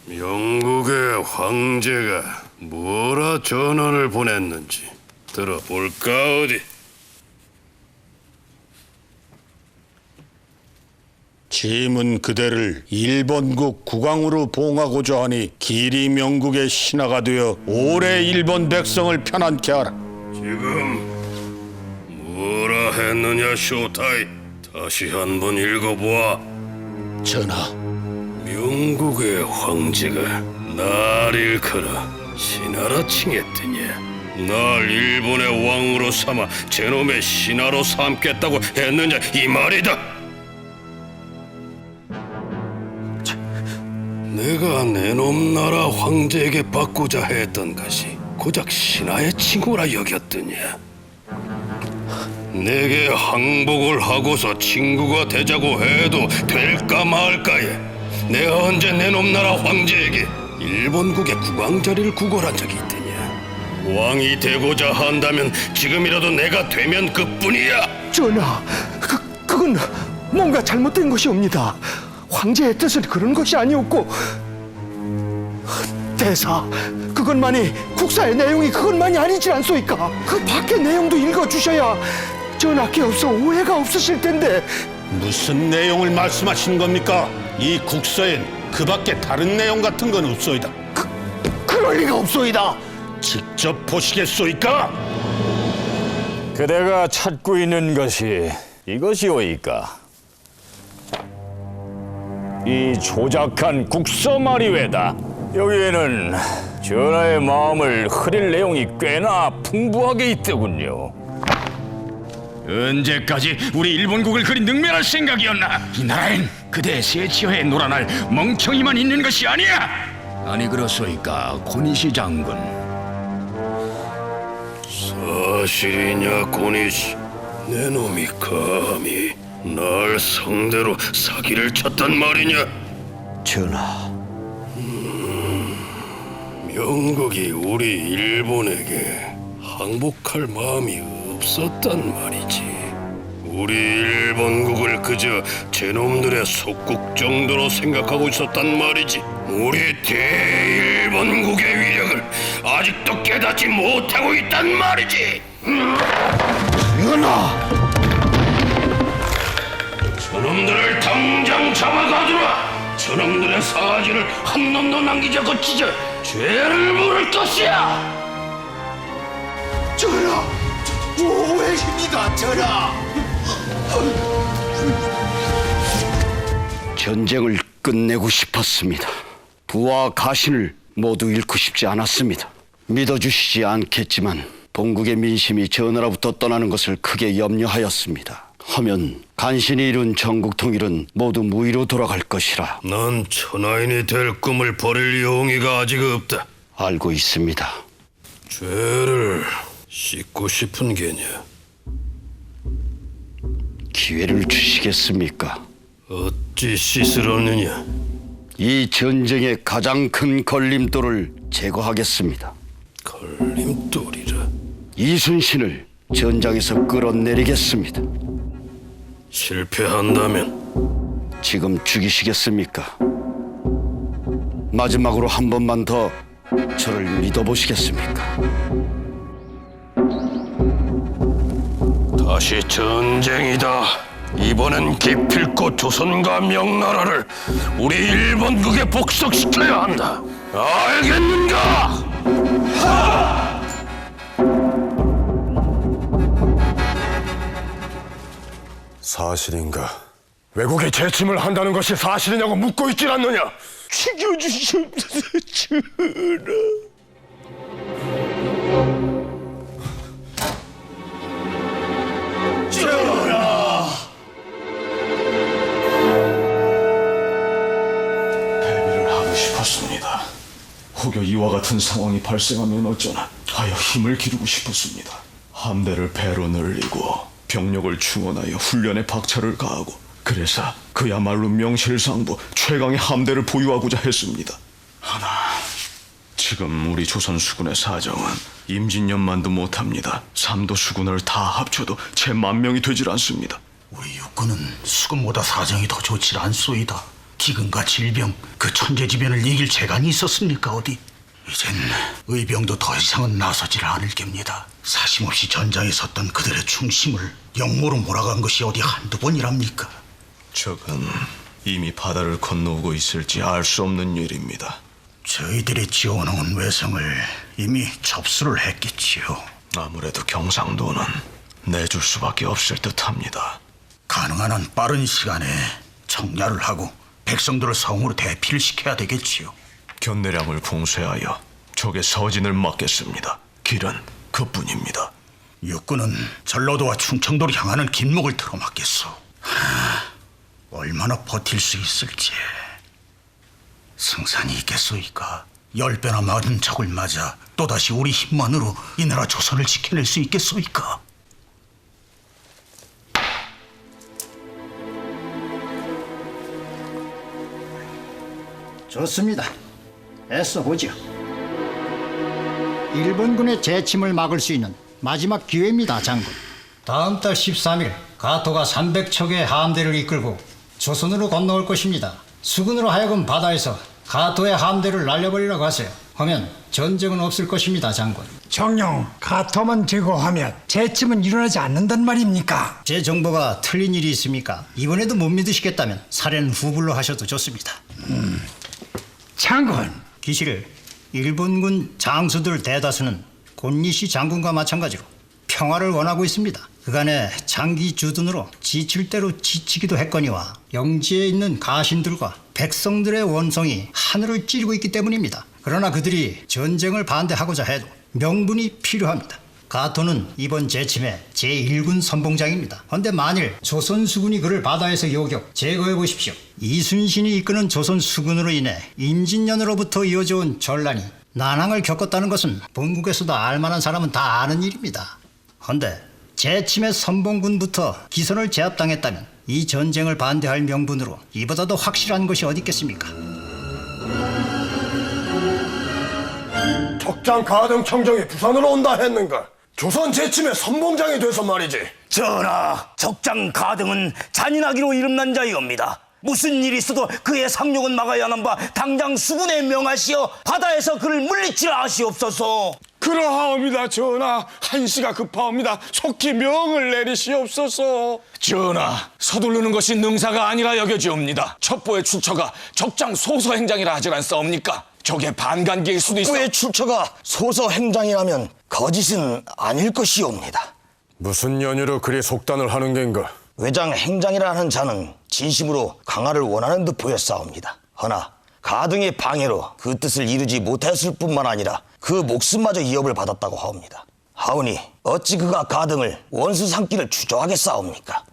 영국의 황제가 뭐라 전언을 보냈는지 들어볼까 어디? 짐은 그대를 일본국 국왕으로 봉하고자 하니 길이 명국의 신하가 되어 오래 일본 백성을 편안케 하라. 지금 뭐라 했느냐 쇼타이? 다시 한번 읽어보아. 전하, 영국의 황제가 날 일컬어 신하라 칭했더냐? 날 일본의 왕으로 삼아 제놈의 신하로 삼겠다고 했느냐 이 말이다. 내가 내놈 나라 황제에게 받고자 했던 것이 고작 신하의 칭호라 여겼더냐? 내게 항복을 하고서 친구가 되자고 해도 될까 말까에 내가 언제 내놈 나라 황제에게 일본국의 국왕 자리를 구걸한 적이 있더냐? 왕이 되고자 한다면 지금이라도 내가 되면 그뿐이야. 전하, 그건 뭔가 잘못된 것이옵니다. 황제의 뜻은 그런 것이 아니었고, 대사, 그것만이 국사의 내용이 그것만이 아니지 않소이까? 그 밖의 내용도 읽어주셔야 전하께 없어 오해가 없으실 텐데. 무슨 내용을 말씀하시는 겁니까? 이 국서엔 그 밖에 다른 내용 같은 건 없소이다. 그럴 리가 없소이다. 직접 보시겠소이까? 그대가 찾고 있는 것이 이것이오이까? 이 조작한 국서 말이외다. 여기에는 전하의 마음을 흐릴 내용이 꽤나 풍부하게 있더군요. 언제까지 우리 일본국을 그리 능멸할 생각이었나? 이 나라엔 그대의 세치어에 놀아날 멍청이만 있는 것이 아니야. 아니 그렇소이까 고니시 장군? 사실이냐 고니시? 내 놈이 감히 날 상대로 사기를 쳤단 말이냐? 전하, 영국이 우리 일본에게 항복할 마음이 없었단 말이지. 우리 일본국을 그저 제놈들의 속국 정도로 생각하고 있었단 말이지. 우리 대일본국의 위력을 아직도 깨닫지 못하고 있단 말이지. 전하! 저놈들을 당장 잡아가두라. 저놈들의 사지를 한 놈도 남기지 않고 찢어 죄를 물을 것이야. 전하! 오해입니다, 전하! 전쟁을 끝내고 싶었습니다. 부와 가신을 모두 잃고 싶지 않았습니다. 믿어주시지 않겠지만 본국의 민심이 전하로부터 떠나는 것을 크게 염려하였습니다. 하면 간신히 이룬 전국 통일은 모두 무위로 돌아갈 것이라. 난 천하인이 될 꿈을 버릴 용의가 아직 없다. 알고 있습니다. 죄를 씻고 싶은 게냐? 기회를 주시겠습니까? 어찌 씻으려느냐? 이 전쟁의 가장 큰 걸림돌을 제거하겠습니다. 걸림돌이라. 이순신을 전장에서 끌어내리겠습니다. 실패한다면 지금 죽이시겠습니까? 마지막으로 한 번만 더 저를 믿어보시겠습니까? 다시 전쟁이다. 이번엔 기필코 조선과 명나라를 우리 일본국에 복속시켜야 한다. 알겠는가? 사실인가? 외국에 재침을 한다는 것이 사실이냐고 묻고 있질 않느냐? 죽여주시옵소서, 전하. 패배를 하고 싶었습니다. 혹여 이와 같은 상황이 발생하면 어쩌나 하여 힘을 기르고 싶었습니다. 함대를 배로 늘리고 병력을 충원하여 훈련에 박차를 가하고, 그래서 그야말로 명실상부 최강의 함대를 보유하고자 했습니다. 하나 지금 우리 조선 수군의 사정은 임진년만도 못합니다. 삼도 수군을 다 합쳐도 채 10,000명이 되질 않습니다. 우리 육군은 수군보다 사정이 더 좋지 않소이다. 기근과 질병, 그 천재지변을 이길 재간이 있었습니까 어디? 이젠 의병도 더 이상은 나서질 않을 겁니다. 사심없이 전장에 섰던 그들의 충심을 역모로 몰아간 것이 어디 한두 번이랍니까? 적은 이미 바다를 건너오고 있을지 알 수 없는 일입니다. 저희들이 지어놓은 외성을 이미 접수를 했겠지요. 아무래도 경상도는 내줄 수밖에 없을 듯합니다. 가능한 한 빠른 시간에 청야를 하고 백성들을 성으로 대피를 시켜야 되겠지요. 견내량을 봉쇄하여 적의 서진을 막겠습니다. 길은 그뿐입니다. 육군은 전라도와 충청도로 향하는 길목을 틀어막겠소. 얼마나 버틸 수 있을지. 승산이 있겠소이까? 10배나 많은 적을 맞아 또다시 우리 힘만으로 이 나라 조선을 지켜낼 수 있겠소이까? 좋습니다. 애써보죠. 일본군의 재침을 막을 수 있는 마지막 기회입니다, 장군. 다음 달 13일 가토가 300척의 함대를 이끌고 조선으로 건너올 것입니다. 수군으로 하여금 바다에서 가토의 함대를 날려버리라고 하세요. 하면 전쟁은 없을 것입니다, 장군. 정녕, 가토만 제거하면 재침은 일어나지 않는단 말입니까? 제 정보가 틀린 일이 있습니까? 이번에도 못 믿으시겠다면 사례는 후불로 하셔도 좋습니다. 장군, 기실 일본군 장수들 대다수는 곤니시 장군과 마찬가지로 평화를 원하고 있습니다. 그간의 장기 주둔으로 지칠 대로 지치기도 했거니와 영지에 있는 가신들과 백성들의 원성이 하늘을 찌르고 있기 때문입니다. 그러나 그들이 전쟁을 반대하고자 해도 명분이 필요합니다. 가토는 이번 재침의 제1군 선봉장입니다. 그런데 만일 조선 수군이 그를 바다에서 요격 제거해 보십시오. 이순신이 이끄는 조선 수군으로 인해 임진년으로부터 이어져온 전란이 난항을 겪었다는 것은 본국에서도 알만한 사람은 다 아는 일입니다. 그런데 재침의 선봉군부터 기선을 제압당했다면 이 전쟁을 반대할 명분으로 이보다 더 확실한 것이 어디 있겠습니까? 적장 가등 청정이 부산으로 온다 했는가? 조선 재침의 선봉장이 돼서 말이지. 전하, 적장 가등은 잔인하기로 이름난 자이옵니다. 무슨 일이 있어도 그의 상륙은 막아야 하는 바 당장 수군에 명하시어 바다에서 그를 물리치라 하시옵소서. 그러하옵니다, 전하. 한시가 급하옵니다. 속히 명을 내리시옵소서. 전하, 서두르는 것이 능사가 아니라 여겨지옵니다. 첩보의 출처가 적장 소서 행장이라 하지 않사옵니까? 적의 반간기일 수도 있어. 그의 출처가 소서 행장이라면 거짓은 아닐 것이옵니다. 무슨 연유로 그리 속단을 하는 겐가? 외장 행장이라는 자는 진심으로 강화를 원하는 듯 보였사옵니다. 허나 가등의 방해로 그 뜻을 이루지 못했을 뿐만 아니라 그 목숨마저 위협을 받았다고 하옵니다. 하오니 어찌 그가 가등을 원수 삼기를 주저하겠사옵니까?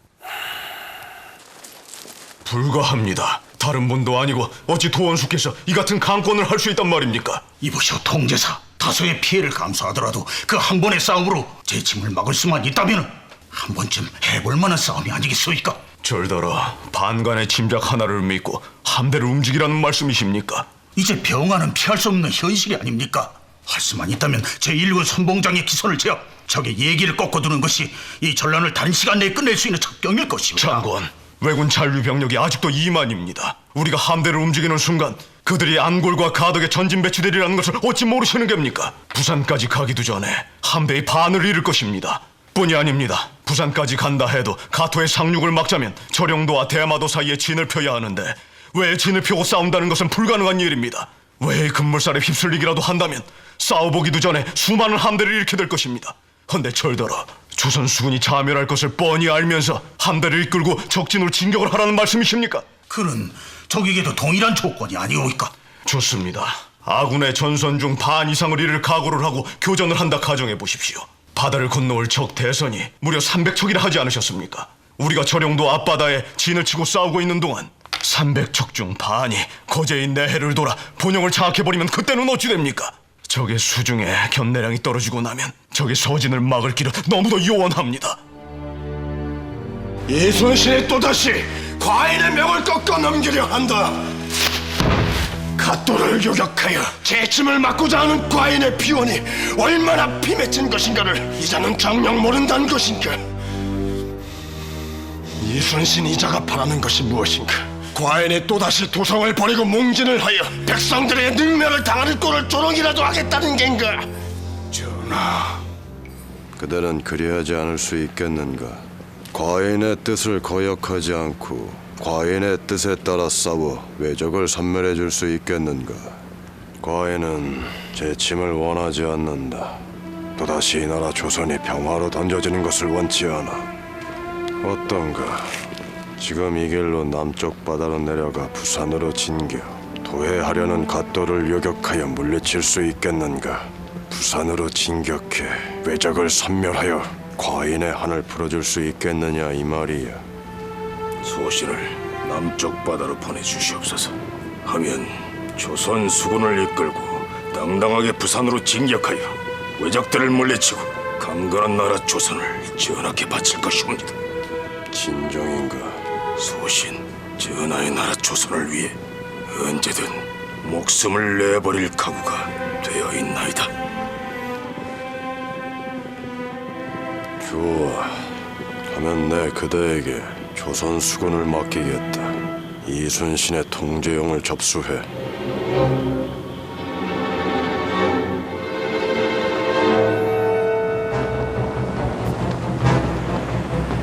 불가합니다. 다른 분도 아니고 어찌 도원수께서 이 같은 강권을 할 수 있단 말입니까? 이보시오 통제사, 다소의 피해를 감수하더라도 그 한 번의 싸움으로 재침을 막을 수만 있다면 한 번쯤 해볼 만한 싸움이 아니겠소이까? 절더러 반간의 짐작 하나를 믿고 함대를 움직이라는 말씀이십니까? 이제 병화는 피할 수 없는 현실이 아닙니까? 할 수만 있다면 제1군 선봉장의 기선을 제압, 적의 예기를 꺾어두는 것이 이 전란을 다른 시간 내에 끝낼 수 있는 적경일 것입니다. 장군, 왜군 잔류 병력이 아직도 2만입니다. 우리가 함대를 움직이는 순간 그들이 안골과 가덕에 전진 배치되리라는 것을 어찌 모르시는 겁니까? 부산까지 가기도 전에 함대의 반을 잃을 것입니다. 뿐이 아닙니다. 부산까지 간다 해도 가토의 상륙을 막자면 저령도와 대마도 사이에 진을 펴야 하는데 왜 진을 펴고 싸운다는 것은 불가능한 일입니다. 왜 급물살에 휩쓸리기라도 한다면 싸워보기도 전에 수많은 함대를 잃게 될 것입니다. 헌데 절더러 조선 수군이 자멸할 것을 뻔히 알면서 함대를 이끌고 적진으로 진격을 하라는 말씀이십니까? 그는 적에게도 동일한 조건이 아니오이까? 좋습니다. 아군의 전선 중 반 이상을 잃을 각오를 하고 교전을 한다 가정해 보십시오. 바다를 건너올 적 대선이 무려 300척이라 하지 않으셨습니까? 우리가 저령도 앞바다에 진을 치고 싸우고 있는 동안 300척 중 반이 거제인 내해를 돌아 본영을 장악해버리면 그때는 어찌 됩니까? 적의 수중에 견내량이 떨어지고 나면 적의 서진을 막을 길은 너무도 요원합니다. 이순신이 또다시 과인의 명을 꺾어 넘기려 한다. 갓도를 요격하여 재침을 막고자 하는 과인의 비원이 얼마나 피맺힌 것인가를 이자는 정녕 모른다는 것인가? 이순신 이자가 바라는 것이 무엇인가? 과인이 또다시 도성을 버리고 몽진을 하여 백성들의 능멸을 당하는 꼴을 조롱이라도 하겠다는 겐가? 전하, 그대는 그리하지 않을 수 있겠는가? 과인의 뜻을 거역하지 않고 과인의 뜻에 따라 싸워 왜적을 섬멸해 줄 수 있겠는가? 과인은 재침을 원하지 않는다. 또다시 이 나라 조선이 평화로 던져지는 것을 원치 않아. 어떤가? 지금 이 길로 남쪽 바다로 내려가 부산으로 진겨 도해하려는 갓도를 요격하여 물리칠 수 있겠는가? 부산으로 진격해 왜적을 섬멸하여 과인의 한을 풀어줄 수 있겠느냐 이 말이야. 소신을 남쪽 바다로 보내주시옵소서. 하면 조선 수군을 이끌고 당당하게 부산으로 진격하여 왜적들을 물리치고 강건한 나라 조선을 전하께 바칠 것이옵니다. 진정인가? 소신, 전하의 나라 조선을 위해 언제든 목숨을 내버릴 각오가 되어 있나이다. 좋아. 하면 내 그대에게 조선 수군을 맡기겠다. 이순신의 통제용을 접수해.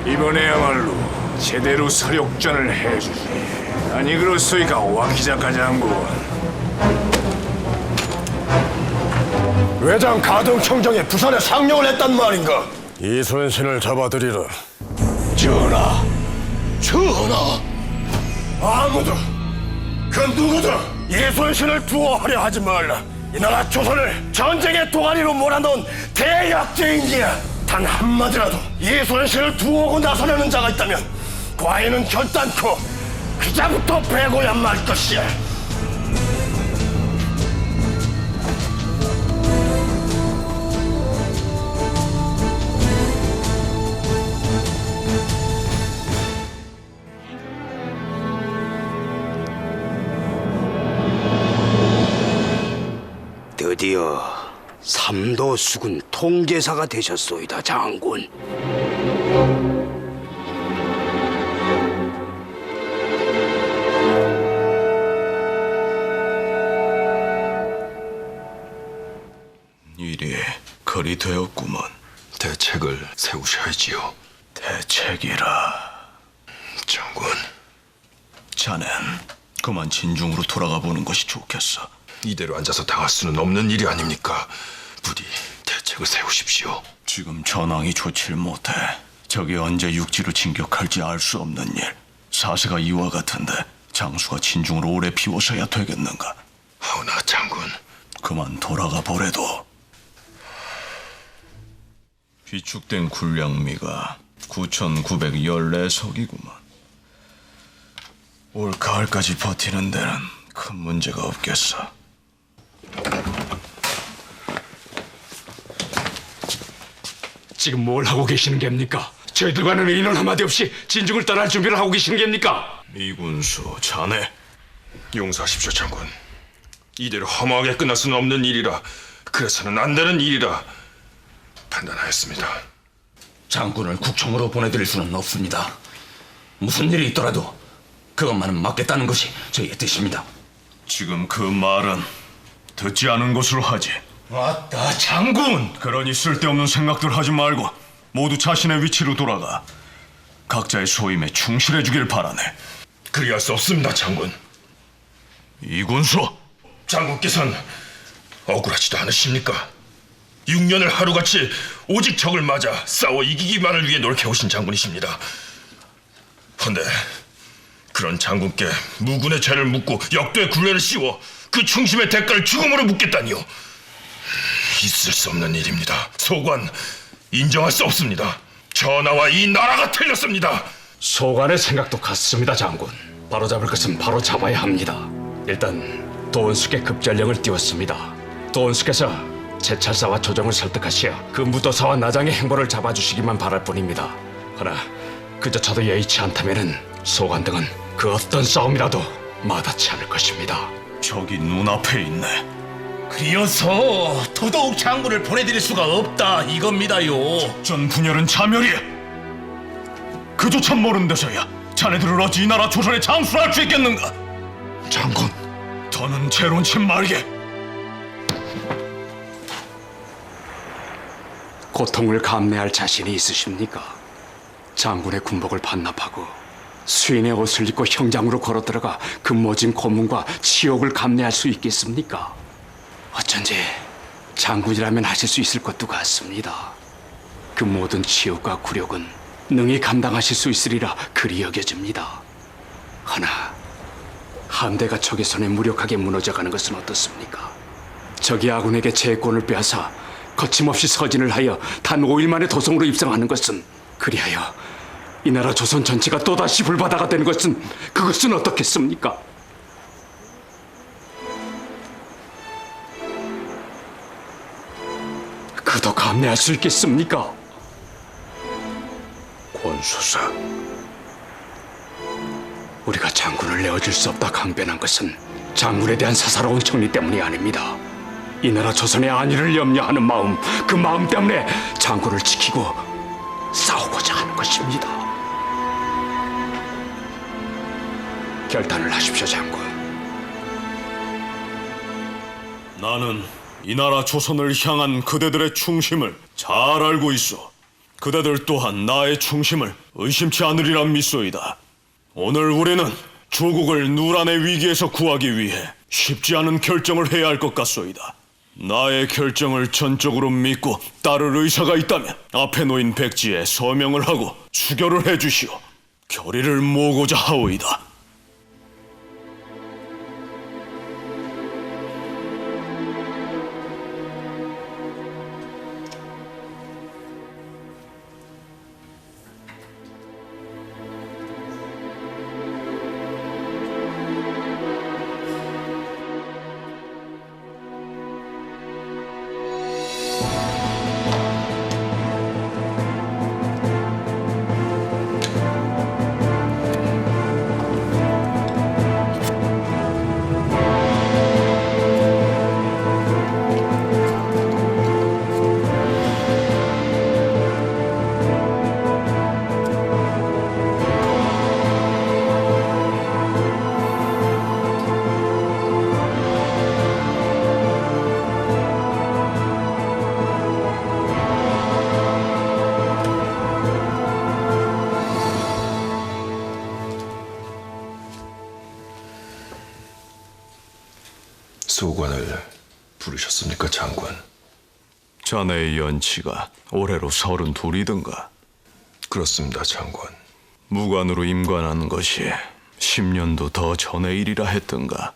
이번에야말로 제대로 사력전을 해주지. 아니 그렇소이까 와키자카 장군. 외장 가등 청정에 부산에 상령을 했단 말인가? 이순신을 잡아들이라. 전하, 전하, 아무도 그 누구도 이순신을 두어하려 하지 말라. 이 나라 조선을 전쟁의 도가니로 몰아넣은 대약죄인이야. 단 한마디라도 이순신을 두어오고 나서려는 자가 있다면 과인은 결단코 그자부터 베고야 말 것이야. 드디어 삼도 수군 통제사가 되셨소이다, 장군. 일이 거리 되었구먼. 대책을 세우셔야지요. 대책이라. 장군, 자넨 그만 진중으로 돌아가 보는 것이 좋겠어. 이대로 앉아서 당할 수는 없는 일이 아닙니까? 부디 대책을 세우십시오. 지금 전황이 좋질 못해. 적이 언제 육지로 진격할지 알 수 없는 일. 사세가 이와 같은데 장수가 진중으로 오래 비워서야 되겠는가? 하오나 장군, 그만 돌아가 보래도. 비축된 군량미가 9,914석이구만. 올 가을까지 버티는 데는 큰 문제가 없겠어. 지금 뭘 하고 계시는 겁니까? 저희들과는 의논 한마디 없이 진중을 떠날 준비를 하고 계시는 겁니까? 미군수, 자네. 용서하십시오, 장군. 이대로 허무하게 끝날 수는 없는 일이라, 그래서는 안 되는 일이라 판단하였습니다. 장군을 국청으로 보내드릴 수는 없습니다. 무슨 일이 있더라도 그것만은 막겠다는 것이 저희의 뜻입니다. 지금 그 말은 듣지 않은 것으로 하지. 맞다, 장군! 그러니 쓸데없는 생각들 하지 말고 모두 자신의 위치로 돌아가 각자의 소임에 충실해 주길 바라네. 그리할 수 없습니다, 장군. 이군수! 장군께서는 억울하지도 않으십니까? 6년을 하루같이 오직 적을 맞아 싸워 이기기만을 위해 노력해오신 장군이십니다. 헌데 그런 장군께 무군의 죄를 묻고 역도의 굴레를 씌워 그 충심의 대가를 죽음으로 묻겠다니요. 있을 수 없는 일입니다. 소관 인정할 수 없습니다. 전하와 이 나라가 틀렸습니다. 소관의 생각도 같습니다, 장군. 바로잡을 것은 바로 잡아야 합니다. 일단 도원숙의 급전령을 띄웠습니다. 도원숙께서 제찰사와 조정을 설득하시어 그 무도사와 나장의 행보를 잡아주시기만 바랄 뿐입니다. 그러나 그조차도 여의치 않다면은 소관 등은 그 어떤 싸움이라도 마다치 않을 것입니다. 저기 눈앞에 있네. 그리어서 더더욱 장군을 보내드릴 수가 없다 이겁니다요. 전 분열은 자멸이야. 그조차 모르는 데서야 자네들을 어찌 이 나라 조선에 장수할 수 있겠는가? 장군, 더는 재론치 말게. 고통을 감내할 자신이 있으십니까? 장군의 군복을 반납하고 수인의 옷을 입고 형장으로 걸어들어가 금모진 고문과 치욕을 감내할 수 있겠습니까? 어쩐지 장군이라면 하실 수 있을 것도 같습니다. 그 모든 치욕과 굴욕은 능히 감당하실 수 있으리라 그리 여겨집니다. 허나 함대가 적의 손에 무력하게 무너져가는 것은 어떻습니까? 적이 아군에게 제권을 빼앗아 거침없이 서진을 하여 단 5일 만에 도성으로 입성하는 것은, 그리하여 이 나라 조선 전체가 또다시 불바다가 되는 것은, 그것은 어떻겠습니까? 그도 감내할 수 있겠습니까? 권수사, 우리가 장군을 내어줄 수 없다 강변한 것은 장군에 대한 사사로운 정리 때문이 아닙니다. 이 나라 조선의 안위를 염려하는 마음, 그 마음 때문에 장군을 지키고 싸우고자 하는 것입니다. 결단을 하십시오, 장군. 나는 이 나라 조선을 향한 그대들의 충심을 잘 알고 있어. 그대들 또한 나의 충심을 의심치 않으리란 믿소이다. 오늘 우리는 조국을 누란의 위기에서 구하기 위해 쉽지 않은 결정을 해야 할 것 같소이다. 나의 결정을 전적으로 믿고 따를 의사가 있다면 앞에 놓인 백지에 서명을 하고 수결을 해주시오. 결의를 모으고자 하오이다. 소관을 부르셨습니까, 장군? 자네의 연치가 올해로 32이든가. 그렇습니다, 장군. 무관으로 임관하는 것이 10년도 더 전의 일이라 했던가.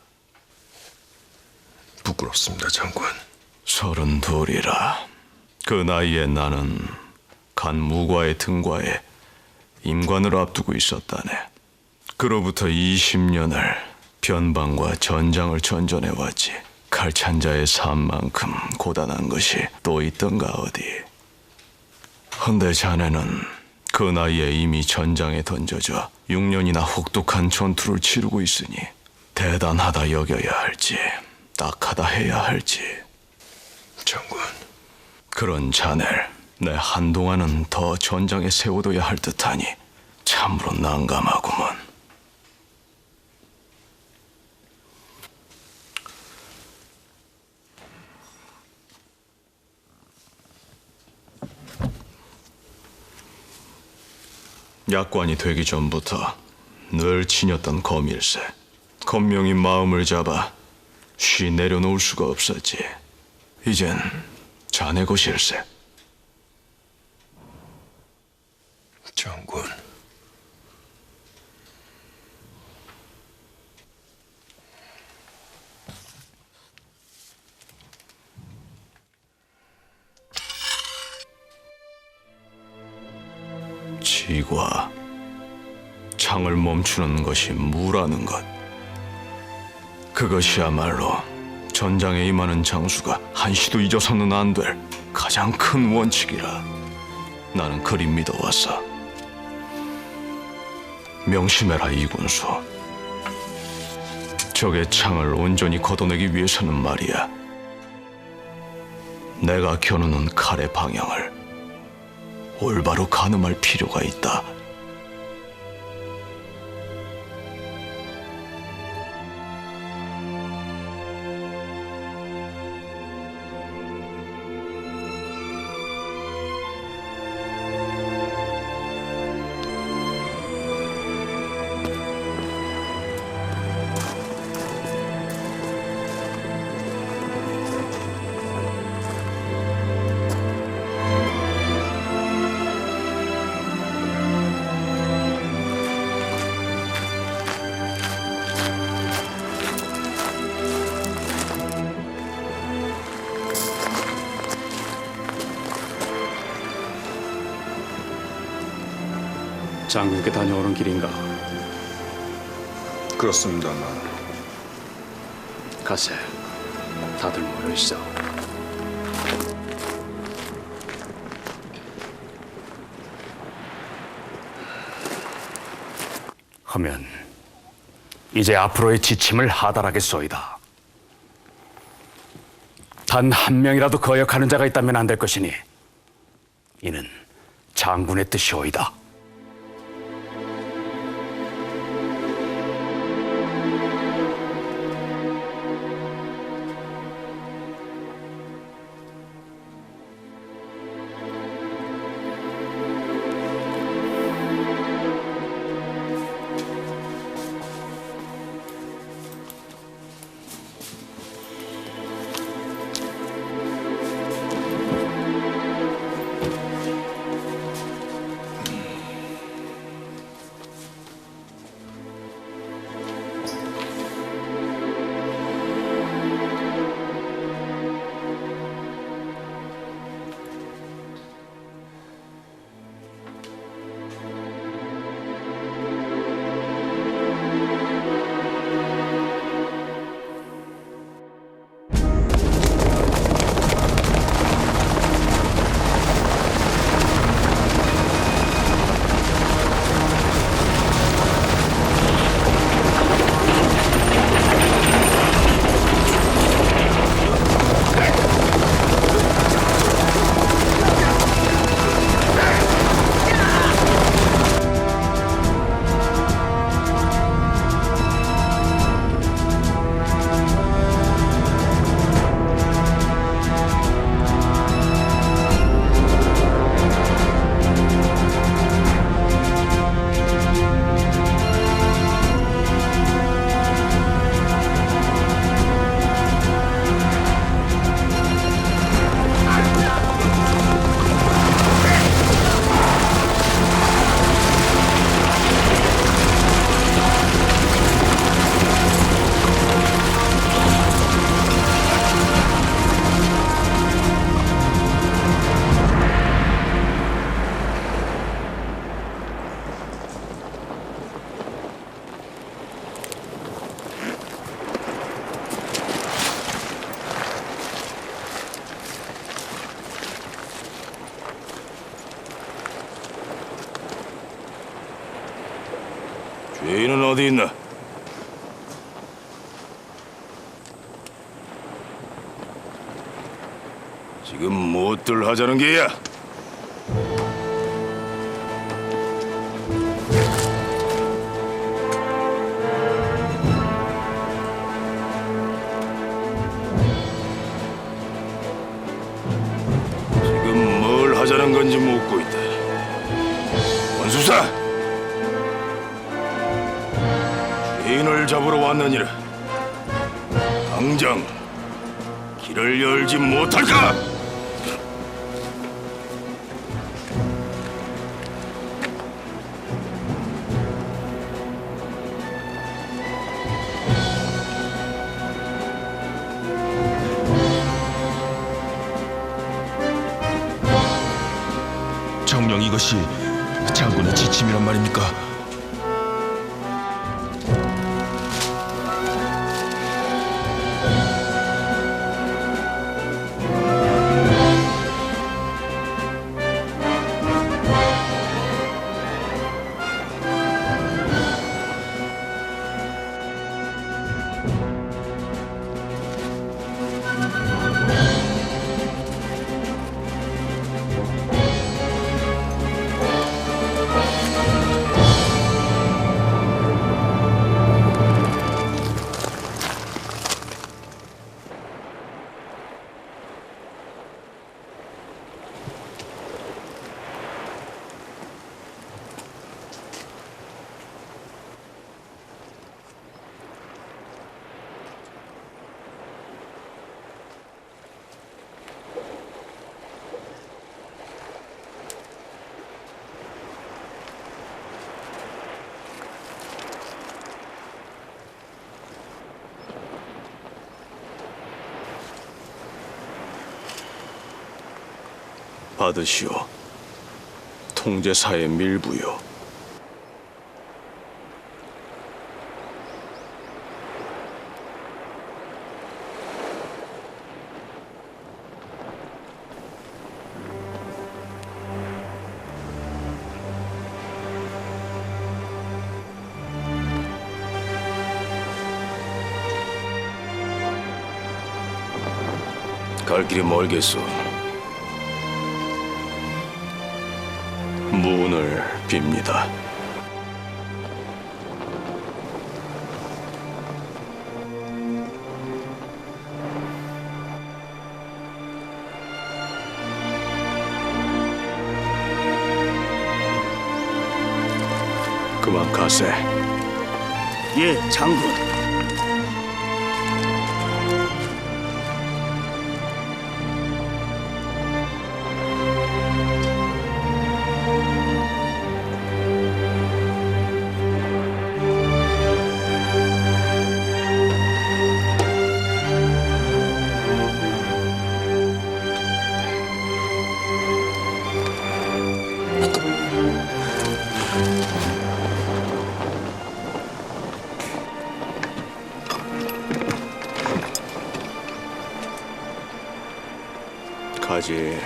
부끄럽습니다, 장군. 32이라. 그 나이에 나는 간 무과의 등과에 임관을 앞두고 있었다네. 그로부터 20년을 변방과 전장을 전전해왔지. 칼찬자의 삶만큼 고단한 것이 또 있던가 어디. 헌데 자네는 그 나이에 이미 전장에 던져져 6년이나 혹독한 전투를 치르고 있으니 대단하다 여겨야 할지 딱하다 해야 할지. 장군, 그런 자네를 내 한동안은 더 전장에 세워둬야 할 듯하니 참으로 난감하구먼. 약관이 되기 전부터 늘 지녔던 검일세. 검명이 마음을 잡아 쉬 내려놓을 수가 없었지. 이젠 자네 것일세. 장군. 지과 창을 멈추는 것이 무라는 것. 그것이야말로 전장에 임하는 장수가 한시도 잊어서는 안 될 가장 큰 원칙이라 나는 그리 믿어왔어. 명심해라 이군수. 적의 창을 온전히 걷어내기 위해서는 말이야, 내가 겨누는 칼의 방향을 올바로 가늠할 필요가 있다. 장군께 다녀오는 길인가? 그렇습니다만 가세. 다들 모여 있어. 하면 이제 앞으로의 지침을 하달하겠소이다. 단 한 명이라도 거역하는 자가 있다면 안 될 것이니 이는 장군의 뜻이오이다. 죄인은 어디 있나? 지금 무엇들 하자는 게야? 지금 뭘 하자는 건지 묻고 있다. 원수사! 죄인을 잡으러 왔느니라. 당장 길을 열지 못할까? 정녕 이것이 장군의 지침이란 말입니까? 받으시오. 통제사의 밀부요. 갈 길이 멀겠소. 문을 빕니다. 그만 가세. 예, 장군. 가지.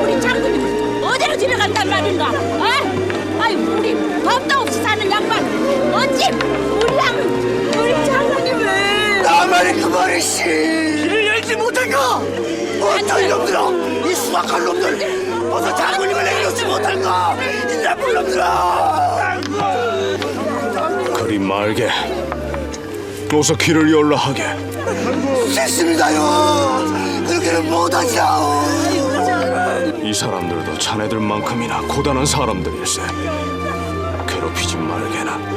우리 장군님 어디로 들어간단 말인가? 어? 아이 우리 밥도 없이 사는 양반 어찌 우리 장군님을 나만이 그 말이씨 길을 열지 못할까? 어떤 이놈들아, 이 수악한 놈들, 어서 장군님을 내려놓지 못할까? 이 나쁜 놈들아! 그리 말게. 어서 길을 열라 하게. 싫습니다요. 그렇게는 못하죠. 이 사람들도 자네들만큼이나 고단한 사람들일세. 괴롭히지 말게나.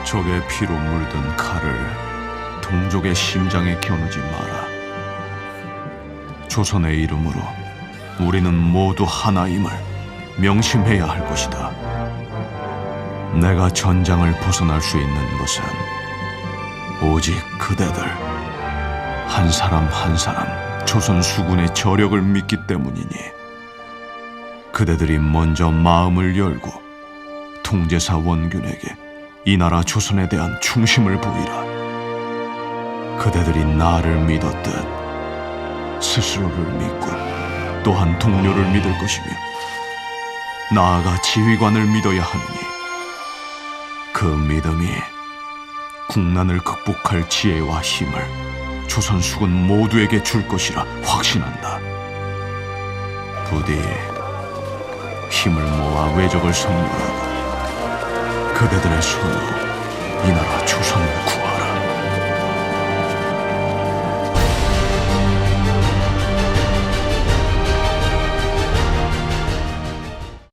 적의 피로 물든 칼을 동족의 심장에 겨누지 마라. 조선의 이름으로 우리는 모두 하나임을 명심해야 할 것이다. 내가 전장을 벗어날 수 있는 것은 오직 그대들 한 사람 한 사람 조선 수군의 저력을 믿기 때문이니 그대들이 먼저 마음을 열고 통제사 원균에게 이 나라 조선에 대한 충심을 보이라. 그대들이 나를 믿었듯 스스로를 믿고 또한 동료를 믿을 것이며 나아가 지휘관을 믿어야 하느니 그 믿음이 국난을 극복할 지혜와 힘을 조선 수군 모두에게 줄 것이라 확신한다. 부디 힘을 모아 외적을 섬멸하고 그대들의 손으로 이 나라 조선을 구하라.